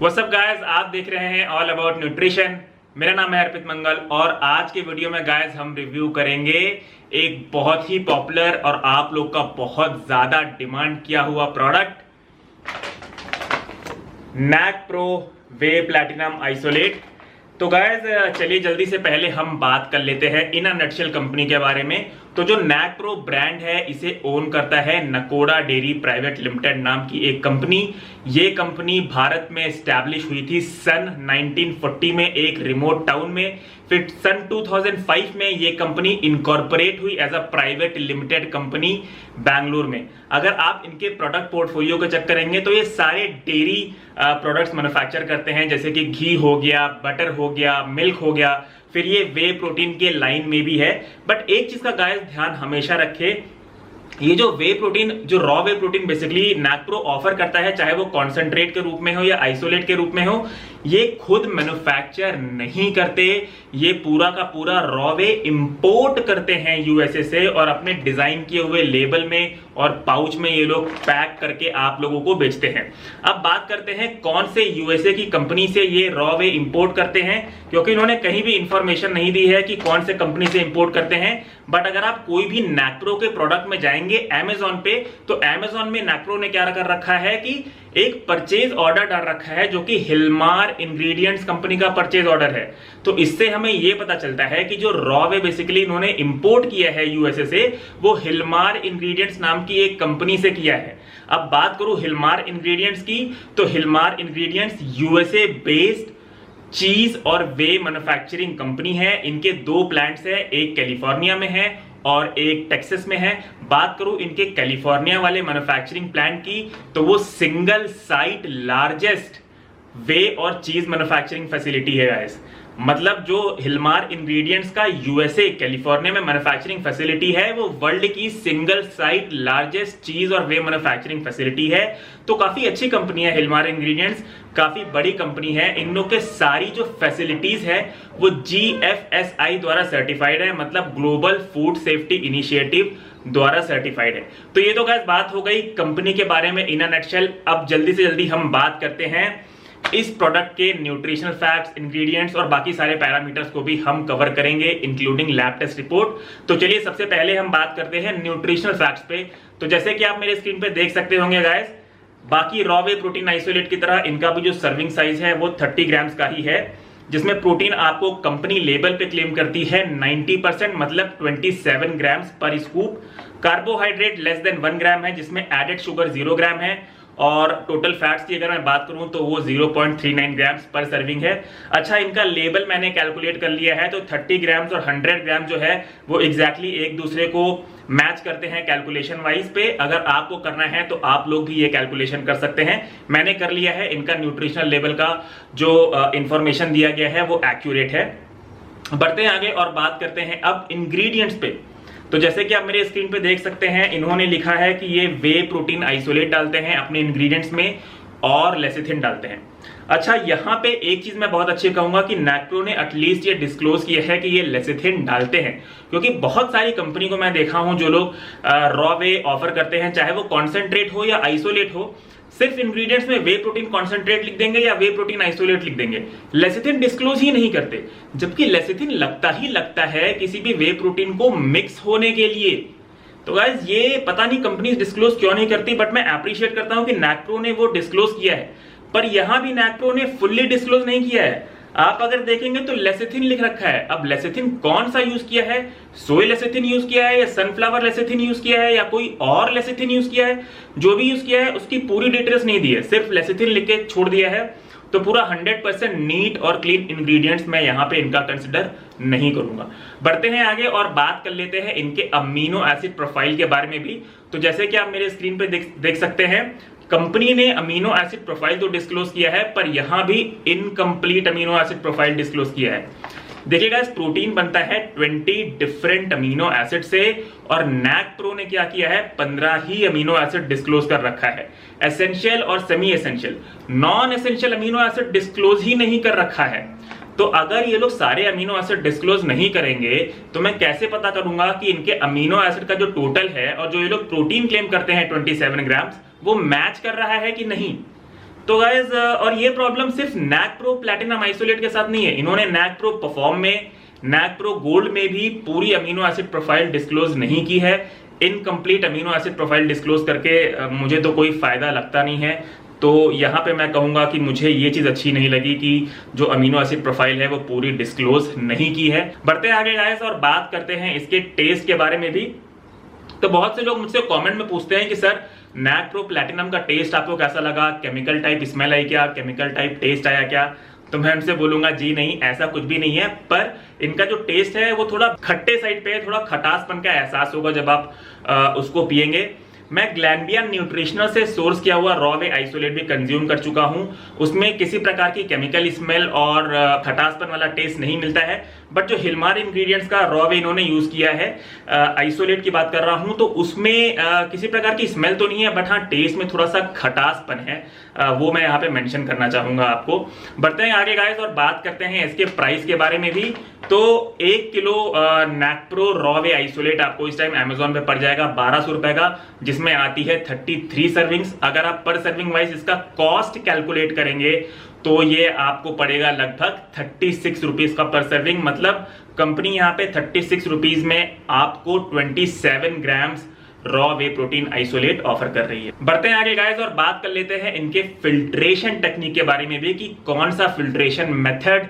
What's up guys, आप देख रहे हैं ऑल अबाउट न्यूट्रिशन। मेरा नाम है अर्पित मंगल और आज के वीडियो में गाइस हम रिव्यू करेंगे एक बहुत ही पॉपुलर और आप लोग का बहुत ज्यादा डिमांड किया हुआ प्रोडक्ट नैक प्रो वे प्लैटिनम आइसोलेट। तो गाइस चलिए जल्दी से पहले हम बात कर लेते हैं इन अ नटशेल कंपनी के बारे में। तो जो नैक प्रो ब्रांड है इसे ओन करता है नकोड़ा डेयरी प्राइवेट लिमिटेड नाम की एक कंपनी। ये कंपनी भारत में एस्टैब्लिश हुई थी सन 1940 में एक रिमोट टाउन में। फिर सन 2005 में ये कंपनी इनकॉर्पोरेट हुई as a private limited company Bangalore में। अगर आप इनके प्रोडक्ट पोर्टफोलियो को चेक करेंगे तो ये सारे डेयरी प्रोडक्ट्स मैन्युफैक्चर करते हैं, जैसे कि घी हो गया, बटर हो गया, मिल्क हो गया। फिर ये वे प्रोटीन के लाइन में भी है। बट एक चीज का गाइस ध्यान हमेशा रखे, ये जो वे प्रोटीन, जो raw whey protein basically Nakpro offer करता है, चाहे वो कॉन्सेंट्रेट के रूप में हो या आइसोलेट के रूप में हो, ये खुद मैन्युफैक्चर नहीं करते। ये पूरा का पूरा रॉ वे इंपोर्ट करते हैं यूएसए से और अपने डिजाइन किए हुए लेबल में और पाउच में ये लोग पैक करके आप लोगों को बेचते हैं। अब बात करते हैं कौन से यूएसए की कंपनी से ये रॉ वे इंपोर्ट करते हैं, क्योंकि इन्होंने कहीं भी इंफॉर्मेशन नहीं दी है कि कौन से कंपनी से इंपोर्ट करते हैं। बट अगर आप कोई भी नैक प्रो के प्रोडक्ट में जाएंगे अमेजॉन पे, तो अमेजॉन में नैक प्रो ने क्या कर रखा है कि एक परचेज ऑर्डर डाल रखा है जो कि हिलमार इंग्रेडिएंट्स कंपनी का परचेज ऑर्डर है। तो इससे हमें यह पता चलता है कि जो रॉ वे बेसिकली इन्होंने इंपोर्ट किया है यूएसए से, वो हिलमार इंग्रेडिएंट्स नाम की एक कंपनी से किया है। अब बात करूं हिलमार इंग्रेडिएंट्स की, तो हिलमार इंग्रेडिएंट्स यूएसए बेस्ड चीज और वे मैन्युफैक्चरिंग कंपनी है। इनके दो प्लांट्स है, एक कैलिफोर्निया में है और एक टेक्सास में है। बात करूं इनके कैलिफोर्निया वाले मैन्युफैक्चरिंग प्लांट की, तो वो सिंगल साइट लार्जेस्ट वे और चीज मैन्युफैक्चरिंग फैसिलिटी है गाइस। मतलब जो हिलमार इंग्रेडिएंट्स का यूएसए कैलिफोर्निया में मैन्युफैक्चरिंग फैसिलिटी है, वो वर्ल्ड की सिंगल साइट लार्जेस्ट चीज और वे मैन्युफैक्चरिंग फैसिलिटी है। तो काफी अच्छी कंपनी है हिलमार इंग्रेडिएंट्स, काफी बड़ी कंपनी है। इन लोग के सारी जो फैसिलिटीज है वो GFSI द्वारा सर्टिफाइड है, मतलब ग्लोबल फूड सेफ्टी इनिशिएटिव द्वारा सर्टिफाइड है। तो ये तो गाइस बात हो गई कंपनी के बारे में इन अ नटशेल। अब जल्दी से जल्दी हम बात करते हैं इस प्रोडक्ट के न्यूट्रिशनल फैक्ट्स, इंग्रेडिएंट्स और बाकी सारे पैरामीटर्स को भी हम कवर करेंगे इंक्लूडिंग लैब टेस्ट रिपोर्ट। तो चलिए सबसे पहले हम बात करते हैं न्यूट्रिशनल फैक्ट्स पे। तो जैसे कि आप मेरे स्क्रीन पे देख सकते होंगे गाइस, बाकी रॉ वे प्रोटीन आइसोलेट की तरह इनका भी जो सर्विंग साइज है वो 30 ग्राम्स का ही है, जिसमें प्रोटीन आपको कंपनी लेबल पे क्लेम करती है 90%, मतलब 27 ग्राम्स पर स्कूप। कार्बोहाइड्रेट लेस देन 1 ग्राम है, जिसमें एडेड शुगर 0 ग्राम है और टोटल फैट्स की अगर मैं बात करूं तो वो 0.39 ग्राम्स पर सर्विंग है। अच्छा, इनका लेबल मैंने कैलकुलेट कर लिया है, तो 30 ग्राम्स और 100 ग्राम जो है वो एग्जैक्टली एक दूसरे को मैच करते हैं कैलकुलेशन वाइज पे। अगर आपको करना है तो आप लोग भी ये कैलकुलेशन कर सकते हैं। मैंने कर लिया है, इनका न्यूट्रिशनल लेवल का जो इंफॉर्मेशन दिया गया है वो एक्यूरेट है। बढ़ते हैं आगे और बात करते हैं अब इंग्रेडिएंट्स पे। तो जैसे कि आप मेरे स्क्रीन पे देख सकते हैं, इन्होंने लिखा है कि ये वे प्रोटीन आइसोलेट डालते हैं अपने इंग्रेडिएंट्स में और लेसिथिन डालते हैं। अच्छा, यहाँ पे एक चीज मैं बहुत अच्छी कहूंगा कि नैक प्रो ने एटलीस्ट ये डिस्क्लोज किया है कि ये लेसिथिन डालते हैं, क्योंकि बहुत सारी कंपनी को मैं देखा हूं जो लोग रॉ वे ऑफर करते हैं, चाहे वो कॉन्सेंट्रेट हो या आइसोलेट हो, सिर्फ इंग्रेडिएंट्स में वे प्रोटीन कॉन्सेंट्रेट लिख देंगे या वे प्रोटीन आइसोलेट लिख देंगे, लेसिथिन डिस्क्लोज ही नहीं करते। जबकि लेसिथिन लगता है किसी भी वे प्रोटीन को मिक्स होने के लिए। तो गाइस ये पता नहीं कंपनी डिस्क्लोज क्यों नहीं करती, बट मैं अप्रिशिएट करता हूं कि नैक प्रो ने वो डिस्क्लोज किया है। पर यहां भी नैक प्रो ने फुल्ली डिस्क्लोज नहीं किया है। आप अगर देखेंगे तो लेसिथिन लिख रखा है। अब लेसिथिन कौन सा यूज किया है, सोय लेसिथिन यूज किया है या सनफ्लावर लेसिथिन यूज किया है या कोई और लेसिथिन यूज किया है, जो भी यूज किया है उसकी पूरी डिटेल्स नहीं दी है, सिर्फ लेसिथिन लिख के छोड़ दिया है। तो पूरा 100% नीट और क्लीन इंग्रेडिएंट्स मैं यहाँ पे इनका कंसिडर नहीं करूंगा। बढ़ते हैं आगे और बात कर लेते हैं इनके अमीनो एसिड प्रोफाइल के बारे में भी। तो जैसे कि आप मेरे स्क्रीन पे देख सकते हैं, कंपनी ने अमीनो एसिड प्रोफाइल तो डिस्क्लोज किया है, पर यहां भी incomplete amino acid profile disclose किया है। देखिएगा, इस प्रोटीन बनता है 20 डिफरेंट अमीनो एसिड से और नैक प्रो ने क्या किया है, 15 ही अमीनो एसिड डिस्क्लोज कर रखा है। एसेंशियल और semi essential, non essential amino acid disclose ही नहीं कर रखा है। तो अगर ये लोग सारे अमीनो एसिड डिस्क्लोज नहीं करेंगे तो मैं कैसे पता करूंगा कि इनके अमीनो एसिड का जो टोटल है और जो ये लोग प्रोटीन क्लेम करते हैं 27 ग्राम्स, वो मैच कर रहा है कि नहीं। तो गाइज और ये प्रॉब्लम सिर्फ नैक प्रो प्लैटिनम आइसोलेट के साथ नहीं है, इन्होंने नैक प्रो परफॉर्म में, नैक प्रो गोल्ड में भी पूरी अमीनो एसिड प्रोफाइल डिस्क्लोज नहीं की है। Incomplete amino acid profile disclose करके मुझे तो कोई फायदा लगता नहीं है। तो यहाँ पे मैं कहूंगा कि मुझे ये चीज अच्छी नहीं लगी कि जो अमीनो एसिड प्रोफाइल है वो पूरी डिस्क्लोज नहीं की है। बढ़ते आगे गाइस और बात करते हैं इसके टेस्ट के बारे में भी। तो बहुत से लोग मुझसे कमेंट में पूछते हैं कि सर नैक प्रो प्लैटिनम का टेस्ट आपको कैसा लगा, केमिकल टाइप स्मेल आई क्या, केमिकल टाइप टेस्ट आया क्या? तो मैं उनसे बोलूंगा जी नहीं, ऐसा कुछ भी नहीं है, पर इनका जो टेस्ट है वो थोड़ा खट्टे साइड पे है, थोड़ा खटासपन का एहसास होगा जब आप उसको पियेंगे। मैं ग्लैम्बिया न्यूट्रिशनल से सोर्स किया हुआ रॉ वे आइसोलेट भी कंज्यूम कर चुका हूं, उसमें किसी प्रकार की केमिकल स्मेल और खटासपन वाला टेस्ट नहीं मिलता है। बट जो हिलमार इंग्रेडिएंट्स का रॉ वे इन्होंने यूज किया है आइसोलेट की बात कर रहा हूं, तो उसमें किसी प्रकार की स्मेल तो नहीं है, बट हाँ टेस्ट में थोड़ा सा खटासपन है, वो मैं यहाँ पे मेंशन करना चाहूंगा आपको। बढ़ते हैं आगे गाइस और बात करते हैं इसके प्राइस के बारे में भी। तो 1 kilo Nakpro raw whey isolate आपको इस टाइम अमेजोन पे पड़ जाएगा 1200 रुपए का, जिसमें आती है 33 सर्विंग्स। अगर आप पर सर्विंग वाइज इसका कॉस्ट कैलकुलेट करेंगे तो ये आपको पड़ेगा लगभग 36 रुपीज का पर सर्विंग। मतलब कंपनी यहाँ पे 36 रुपीज में आपको 27 grams raw whey protein isolate offer कर रही है। बढ़ते हैं आगे गाइस और बात कर लेते हैं इनके फिल्ट्रेशन टेक्निक के बारे में भी कि कौन सा फिल्ट्रेशन मेथड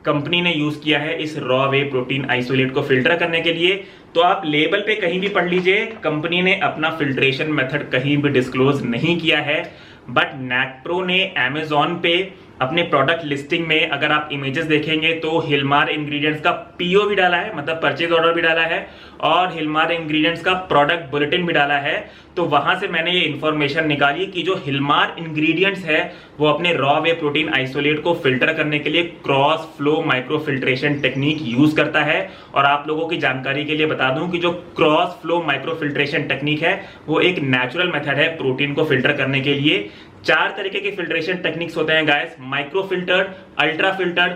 कंपनी ने यूज किया है इस रॉ वे प्रोटीन आइसोलेट को फिल्टर करने के लिए। तो आप लेबल पे कहीं भी पढ़ लीजिए, कंपनी ने अपना फिल्ट्रेशन मेथड कहीं भी डिस्क्लोज नहीं किया है। बट नैक प्रो ने अमेजोन पे अपने प्रोडक्ट लिस्टिंग में अगर आप इमेजेस देखेंगे तो हिलमार इंग्रेडिएंट्स का पीओ भी डाला है, मतलब परचेज ऑर्डर भी डाला है, और हिलमार इंग्रेडिएंट्स का प्रोडक्ट बुलेटिन भी डाला है। तो वहां से मैंने ये इंफॉर्मेशन निकाली कि जो हिलमार इंग्रेडिएंट्स है वो अपने रॉ वे प्रोटीन आइसोलेट को फिल्टर करने के लिए cross flow micro filtration technique use करता है। और आप लोगों की जानकारी के लिए बता दूं कि जो cross flow micro filtration technique है वो एक नेचुरल मेथड है प्रोटीन को फिल्टर करने के लिए। 4 तरीके के फिल्ट्रेशन टेक्निक्स होते हैं guys, micro filtered, ultra filtered,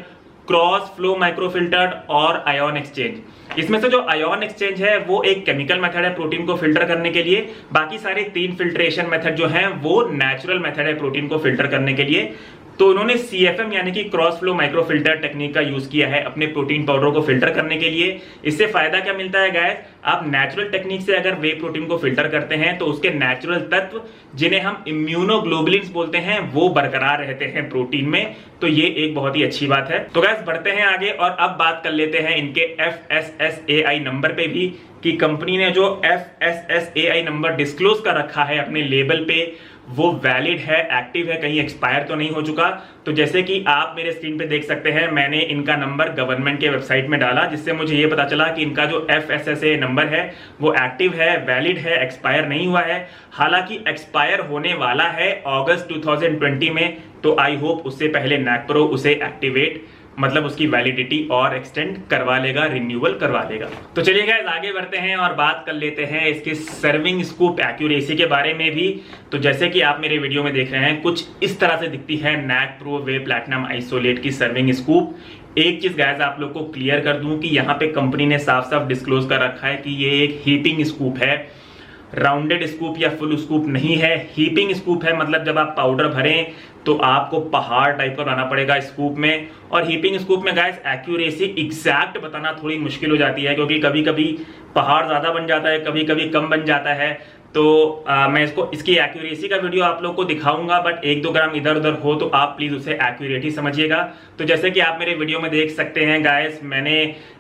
cross flow micro filtered और आयोन एक्सचेंज। इसमें से जो आयोन एक्सचेंज है वो एक केमिकल मेथड है प्रोटीन को फिल्टर करने के लिए। बाकी सारे 3 फिल्ट्रेशन मेथड जो हैं वो नेचुरल मेथड है प्रोटीन को फिल्टर करने के लिए। तो उन्होंने CFM यानी कि cross flow micro filter technique का यूज किया है अपने प्रोटीन पाउडर को फिल्टर करने के लिए। इससे फायदा क्या मिलता है गाइस, आप नेचुरल टेक्निक से अगर वे प्रोटीन को फिल्टर करते हैं तो उसके नेचुरल तत्व जिन्हें हम इम्यूनोग्लोबुलिन्स बोलते हैं वो बरकरार रहते हैं प्रोटीन में। तो ये एक बहुत ही अच्छी बात है। तो गाइस बढ़ते हैं आगे और अब बात कर लेते हैं इनके FSSAI नंबर पे भी कि कंपनी ने जो FSSAI नंबर डिस्क्लोज कर रखा है अपने लेबल पे वो वैलिड है, एक्टिव है, कहीं एक्सपायर तो नहीं हो चुका। तो जैसे कि आप मेरे स्क्रीन पे देख सकते हैं, मैंने इनका नंबर गवर्नमेंट के वेबसाइट में डाला, जिससे मुझे ये पता चला कि इनका जो FSSAI नंबर है वो एक्टिव है, वैलिड है, एक्सपायर नहीं हुआ है। हालांकि एक्सपायर होने वाला है अगस्त 2020 में, तो आई होप उससे पहले नैक प्रो उसे एक्टिवेट मतलब उसकी वैलिडिटी और एक्सटेंड करवा लेगा, रिन्यूअल करवा लेगा। तो चलिए गाइस आगे बढ़ते हैं और बात कर लेते हैं इसके सर्विंग स्कूप एक्यूरेसी के बारे में भी। तो जैसे कि आप मेरे वीडियो में देख रहे हैं, कुछ इस तरह से दिखती है नैक प्रो वे प्लैटिनम आइसोलेट की सर्विंग स्कूप। एक चीज गाइस आप लोग को क्लियर कर दूं कि यहाँ पे कंपनी ने साफ साफ डिस्क्लोज कर रखा है कि ये एक हीपिंग स्कूप है, राउंडेड स्कूप या फुल स्कूप नहीं है। हीपिंग स्कूप है, मतलब जब आप पाउडर भरें तो आपको पहाड़ टाइप का बनाना पड़ेगा स्कूप में। और हीपिंग स्कूप में गाइस एक्यूरेसी एग्जैक्ट बताना थोड़ी मुश्किल हो जाती है, क्योंकि कभी कभी पहाड़ ज्यादा बन जाता है, कभी कभी कम बन जाता है। तो मैं इसकी एक्यूरेसी का वीडियो आप लोग को दिखाऊंगा, बट 1-2 ग्राम इधर उधर हो तो आप प्लीज उसे एक्यूरेट ही समझिएगा। तो जैसे कि आप मेरे वीडियो में देख सकते हैं गाइस, मैंने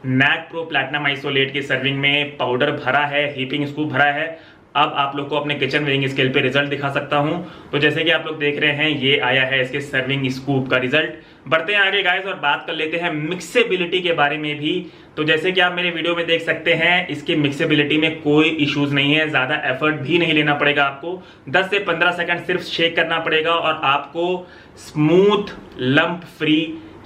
नैक प्रो प्लैटिनम आइसोलेट की सर्विंग में पाउडर भरा है, हीपिंग स्कूप भरा है। अब आप लोग को अपने किचन वेइंग स्केल पे रिजल्ट दिखा सकता हूं। तो जैसे कि आप लोग देख रहे हैं, ये आया है इसके सर्विंग स्कूप का रिजल्ट। बढ़ते हैं आगे गाइस और बात कर लेते हैं मिक्सेबिलिटी के बारे में भी। तो जैसे कि आप मेरे वीडियो में देख सकते हैं, इसकी मिक्सेबिलिटी में कोई इश्यूज नहीं है, ज्यादा एफर्ट भी नहीं लेना पड़ेगा आपको। 10 से 15 सेकंड सिर्फ शेक करना पड़ेगा और आपको स्मूथ लंप फ्री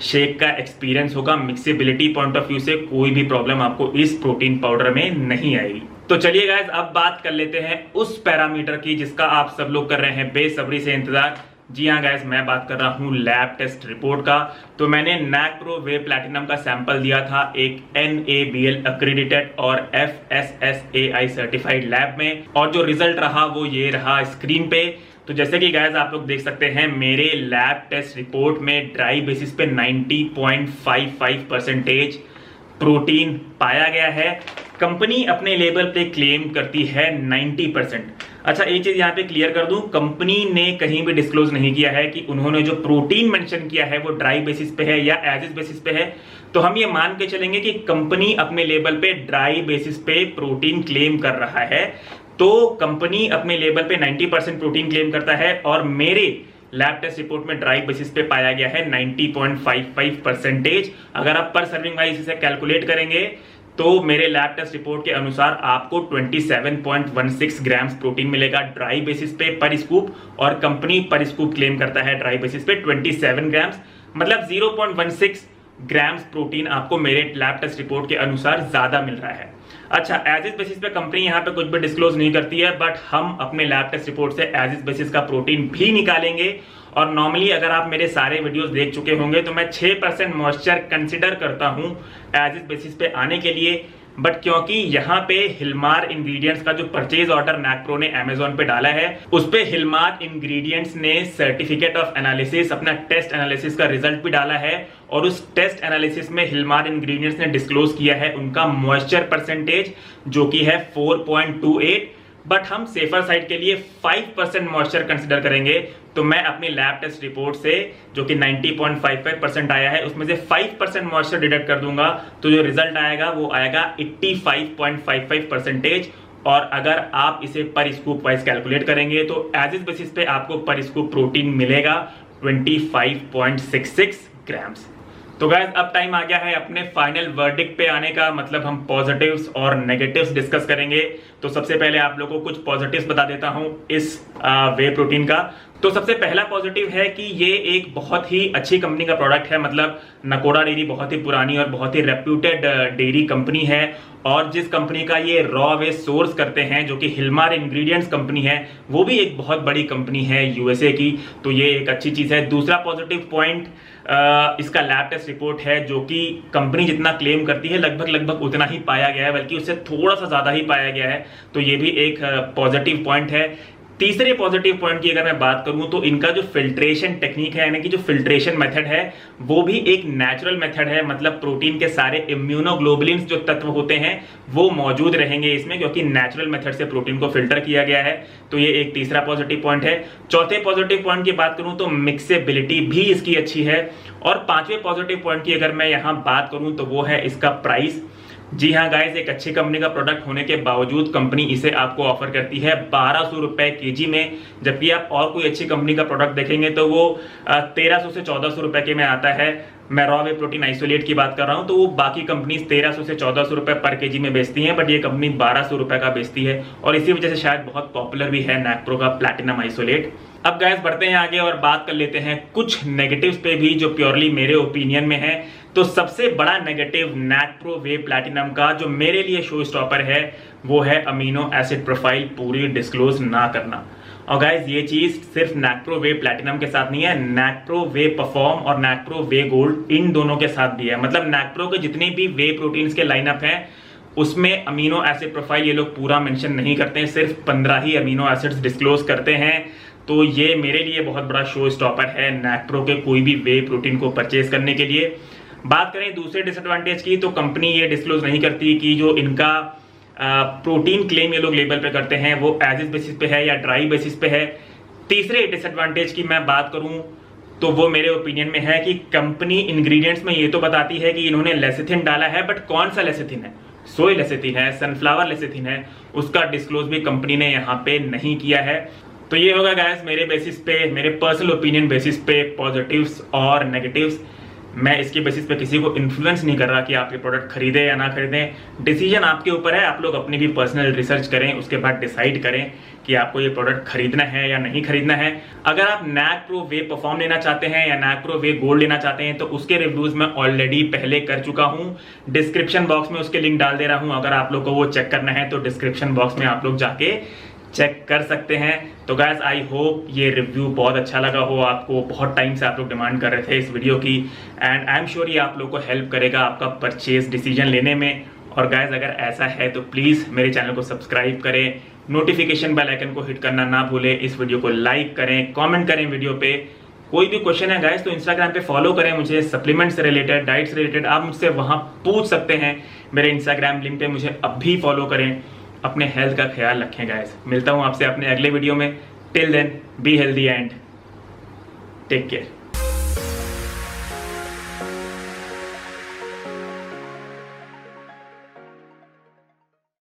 शेक का एक्सपीरियंस होगा। मिक्सेबिलिटी पॉइंट ऑफ व्यू से कोई भी प्रॉब्लम आपको इस प्रोटीन पाउडर में नहीं आएगी। तो चलिए गाइस अब बात कर लेते हैं उस पैरामीटर की जिसका आप सब लोग कर रहे हैं बेसब्री से इंतजार। जी हाँ गाइस, मैं बात कर रहा हूँ लैब टेस्ट रिपोर्ट का। तो मैंने नैक प्रो वे प्लैटिनम का सैंपल दिया था एक NABL अक्रेडिटेड और FSSAI सर्टिफाइड लैब में, और जो रिजल्ट रहा वो ये रहा स्क्रीन पे। तो तो जैसे कि गाइस आप लोग देख सकते हैं मेरे लैब टेस्ट रिपोर्ट में ड्राई बेसिस पे 90.55% प्रोटीन पाया गया है। कंपनी अपने लेबल पे क्लेम करती है 90%। अच्छा, एक चीज यहाँ पे क्लियर कर दूं, कंपनी ने कहीं भी डिस्क्लोज नहीं किया है कि उन्होंने जो प्रोटीन मेंशन किया है वो ड्राई बेसिस पे है या एज इज बेसिस पे है। तो हम ये मान के चलेंगे कि कंपनी अपने लेबल पे ड्राई बेसिस पे प्रोटीन क्लेम कर रहा है। तो कंपनी अपने लेबल पे 90% प्रोटीन क्लेम करता है और मेरे लैब टेस्ट रिपोर्ट में ड्राई बेसिस पे पाया गया है 90.55%। अगर आप पर सर्विंग वाइज इसे कैलकुलेट करेंगे तो मेरे लैब टेस्ट रिपोर्ट के अनुसार आपको 27.16 ग्राम्स प्रोटीन मिलेगा ड्राई बेसिस पे पर स्कूप, और कंपनी पर स्कूप क्लेम करता है ड्राई बेसिस पे 27 ग्राम्स, मतलब 0.16 ग्राम्स प्रोटीन आपको मेरे लैब टेस्ट रिपोर्ट के अनुसार ज्यादा मिल रहा है। अच्छा, एज इज बेसिस पे कंपनी यहाँ पे कुछ भी डिस्क्लोज नहीं करती है, बट हम अपने लैब टेस्ट रिपोर्ट से एज इज बेसिस का प्रोटीन भी निकालेंगे। और नॉर्मली अगर आप मेरे सारे वीडियोस देख चुके होंगे तो मैं 6% मॉइस्चर कंसिडर करता हूं एज इज बेसिस पे आने के लिए, बट क्योंकि यहाँ पे हिलमार इंग्रेडिएंट्स का जो परचेज ऑर्डर नैकप्रो ने अमेजोन पे डाला है उस पे हिलमार इंग्रेडिएंट्स ने सर्टिफिकेट ऑफ एनालिसिस, अपना टेस्ट एनालिसिस का रिजल्ट भी डाला है, और उस टेस्ट एनालिसिस में हिलमार इंग्रेडिएंट्स ने डिस्क्लोज किया है उनका मॉइस्चर परसेंटेज जो कि है 4.28, बट हम सेफर साइड के लिए 5% मॉइस्चर कंसिडर करेंगे। तो मैं अपनी लैब टेस्ट रिपोर्ट से जो कि 90.55% आया है उसमें से 5% मॉइस्चर डिडक्ट कर दूंगा, तो जो रिजल्ट आएगा वो आएगा 85.55%। और अगर आप इसे पर स्कूप वाइज कैलकुलेट करेंगे तो एज इज बेसिस पे आपको पर स्कूप प्रोटीन मिलेगा 25.66 ग्राम्स। तो गाइस अब टाइम आ गया है अपने फाइनल वर्डिक्ट पे आने का, मतलब हम पॉजिटिव्स और नेगेटिव्स डिस्कस करेंगे। तो सबसे पहले आप लोगों को कुछ पॉजिटिव्स बता देता हूं इस वे प्रोटीन का। तो सबसे पहला पॉजिटिव है कि ये एक बहुत ही अच्छी कंपनी का प्रोडक्ट है, मतलब नकोड़ा डेयरी बहुत ही पुरानी और बहुत ही रेप्यूटेड डेयरी कंपनी है, और जिस कंपनी का ये रॉ वे सोर्स करते हैं जो कि हिलमार इंग्रेडिएंट्स कंपनी है वो भी एक बहुत बड़ी कंपनी है यूएसए की, तो ये एक अच्छी चीज है। दूसरा पॉजिटिव पॉइंट इसका लैब टेस्ट रिपोर्ट है जो कि कंपनी जितना क्लेम करती है लगभग उतना ही पाया गया है, बल्कि उससे थोड़ा सा ज्यादा ही पाया गया है, तो ये भी एक पॉजिटिव पॉइंट है। तीसरे पॉजिटिव पॉइंट की अगर मैं बात करूं तो इनका जो फिल्ट्रेशन टेक्निक है, यानी कि जो फिल्ट्रेशन मेथड है वो भी एक नेचुरल मेथड है, मतलब प्रोटीन के सारे इम्यूनोग्लोबुलिन्स जो तत्व होते हैं वो मौजूद रहेंगे इसमें, क्योंकि नेचुरल मेथड से प्रोटीन को फिल्टर किया गया है। तो ये एक तीसरा पॉजिटिव पॉइंट है। चौथे पॉजिटिव पॉइंट की बात करूं तो मिक्सेबिलिटी भी इसकी अच्छी है। और पांचवें पॉजिटिव पॉइंट की अगर मैं यहाँ बात करूं तो वो है इसका प्राइस। जी हाँ गाइस, एक अच्छी कंपनी का प्रोडक्ट होने के बावजूद कंपनी इसे आपको ऑफर करती है 1200 रुपए केजी में, जबकि आप और कोई अच्छी कंपनी का प्रोडक्ट देखेंगे तो वो 1300 से 1400 रुपए के में आता है। मैं रॉ वे प्रोटीन आइसोलेट की बात कर रहा हूं, तो वो बाकी कंपनीज 1300 से 1400 रुपए पर केजी में बेचती हैं, बट ये कंपनी 1200 रुपए का बेचती है, और इसी वजह से शायद बहुत पॉपुलर भी है नैकप्रो का प्लैटिनम आइसोलेट। अब गाइस बढ़ते हैं आगे और बात कर लेते हैं कुछ नेगेटिव्स पे भी जो प्योरली मेरे ओपिनियन में है। तो सबसे बड़ा नेगेटिव नैकप्रो वे प्लैटिनम का जो मेरे लिए शो स्टॉपर है वो है अमीनो एसिड प्रोफाइल पूरी डिस्क्लोज ना करना। और गाइस ये चीज सिर्फ नैकप्रो वे प्लैटिनम के साथ नहीं है, नैकप्रो वे परफॉर्म और नैकप्रो वे गोल्ड इन दोनों के साथ भी है। मतलब नैकप्रो के जितने भी वे प्रोटीन्स के लाइनअप हैं उसमें अमीनो एसिड प्रोफाइल ये लोग पूरा मेंशन नहीं करते हैं, सिर्फ 15 ही अमीनो एसिड्स डिस्क्लोज करते हैं। तो ये मेरे लिए बहुत बड़ा शो स्टॉपर है नैकप्रो के कोई भी वे प्रोटीन को परचेज करने के लिए। बात करें दूसरे डिसएडवांटेज की, तो कंपनी ये डिस्क्लोज नहीं करती कि जो इनका प्रोटीन क्लेम ये लोग लेबल पे करते हैं वो एज इज बेसिस पे है या ड्राई बेसिस पे है। तीसरे डिसएडवांटेज की मैं बात करूं तो वो मेरे ओपिनियन में है कि कंपनी इंग्रेडिएंट्स में ये तो बताती है कि इन्होंने लेसिथिन डाला है, बट कौन सा लेसिथिन है, सोय लेसिथिन है, सनफ्लावर लेसिथिन है, उसका डिस्क्लोज भी कंपनी ने यहाँ पे नहीं किया है। तो ये होगा गाइस मेरे बेसिस पे, मेरे पर्सनल ओपिनियन बेसिस पे पॉजिटिव्स और नेगेटिव्स। मैं इसके बेसिस पे किसी को इन्फ्लुएंस नहीं कर रहा कि आप ये प्रोडक्ट खरीदें या ना खरीदें, डिसीजन आपके ऊपर है। आप लोग अपनी भी पर्सनल रिसर्च करें, उसके बाद डिसाइड करें कि आपको ये प्रोडक्ट खरीदना है या नहीं खरीदना है। अगर आप नैकप्रो वे परफॉर्म लेना चाहते हैं या नैकप्रो वे गोल्ड लेना चाहते हैं तो उसके रिव्यूज मैं ऑलरेडी पहले कर चुका हूं, डिस्क्रिप्शन बॉक्स में उसके लिंक डाल दे रहा हूं। अगर आप लोग को वो चेक करना है तो डिस्क्रिप्शन बॉक्स में आप लोग जाके चेक कर सकते हैं। तो गाइस आई होप ये रिव्यू बहुत अच्छा लगा हो आपको, बहुत टाइम से आप लोग डिमांड कर रहे थे इस वीडियो की, एंड आई एम श्योर ये आप लोग को हेल्प करेगा आपका परचेज डिसीजन लेने में। और गाइस अगर ऐसा है तो प्लीज़ मेरे चैनल को सब्सक्राइब करें, नोटिफिकेशन बेल आइकन को हिट करना ना भूलें, इस वीडियो को लाइक करें, कमेंट करें वीडियो पे। कोई भी क्वेश्चन है गाइस तो इंस्टाग्राम पे फॉलो करें मुझे, सप्लीमेंट से रिलेटेड, डाइट से रिलेटेड आप मुझसे वहां पूछ सकते हैं। मेरे इंस्टाग्राम लिंक पे मुझे अब भी फॉलो करें। अपने हेल्थ का ख्याल रखें गाइस। मिलता हूं आपसे अपने अगले वीडियो में। Till then be healthy and take care.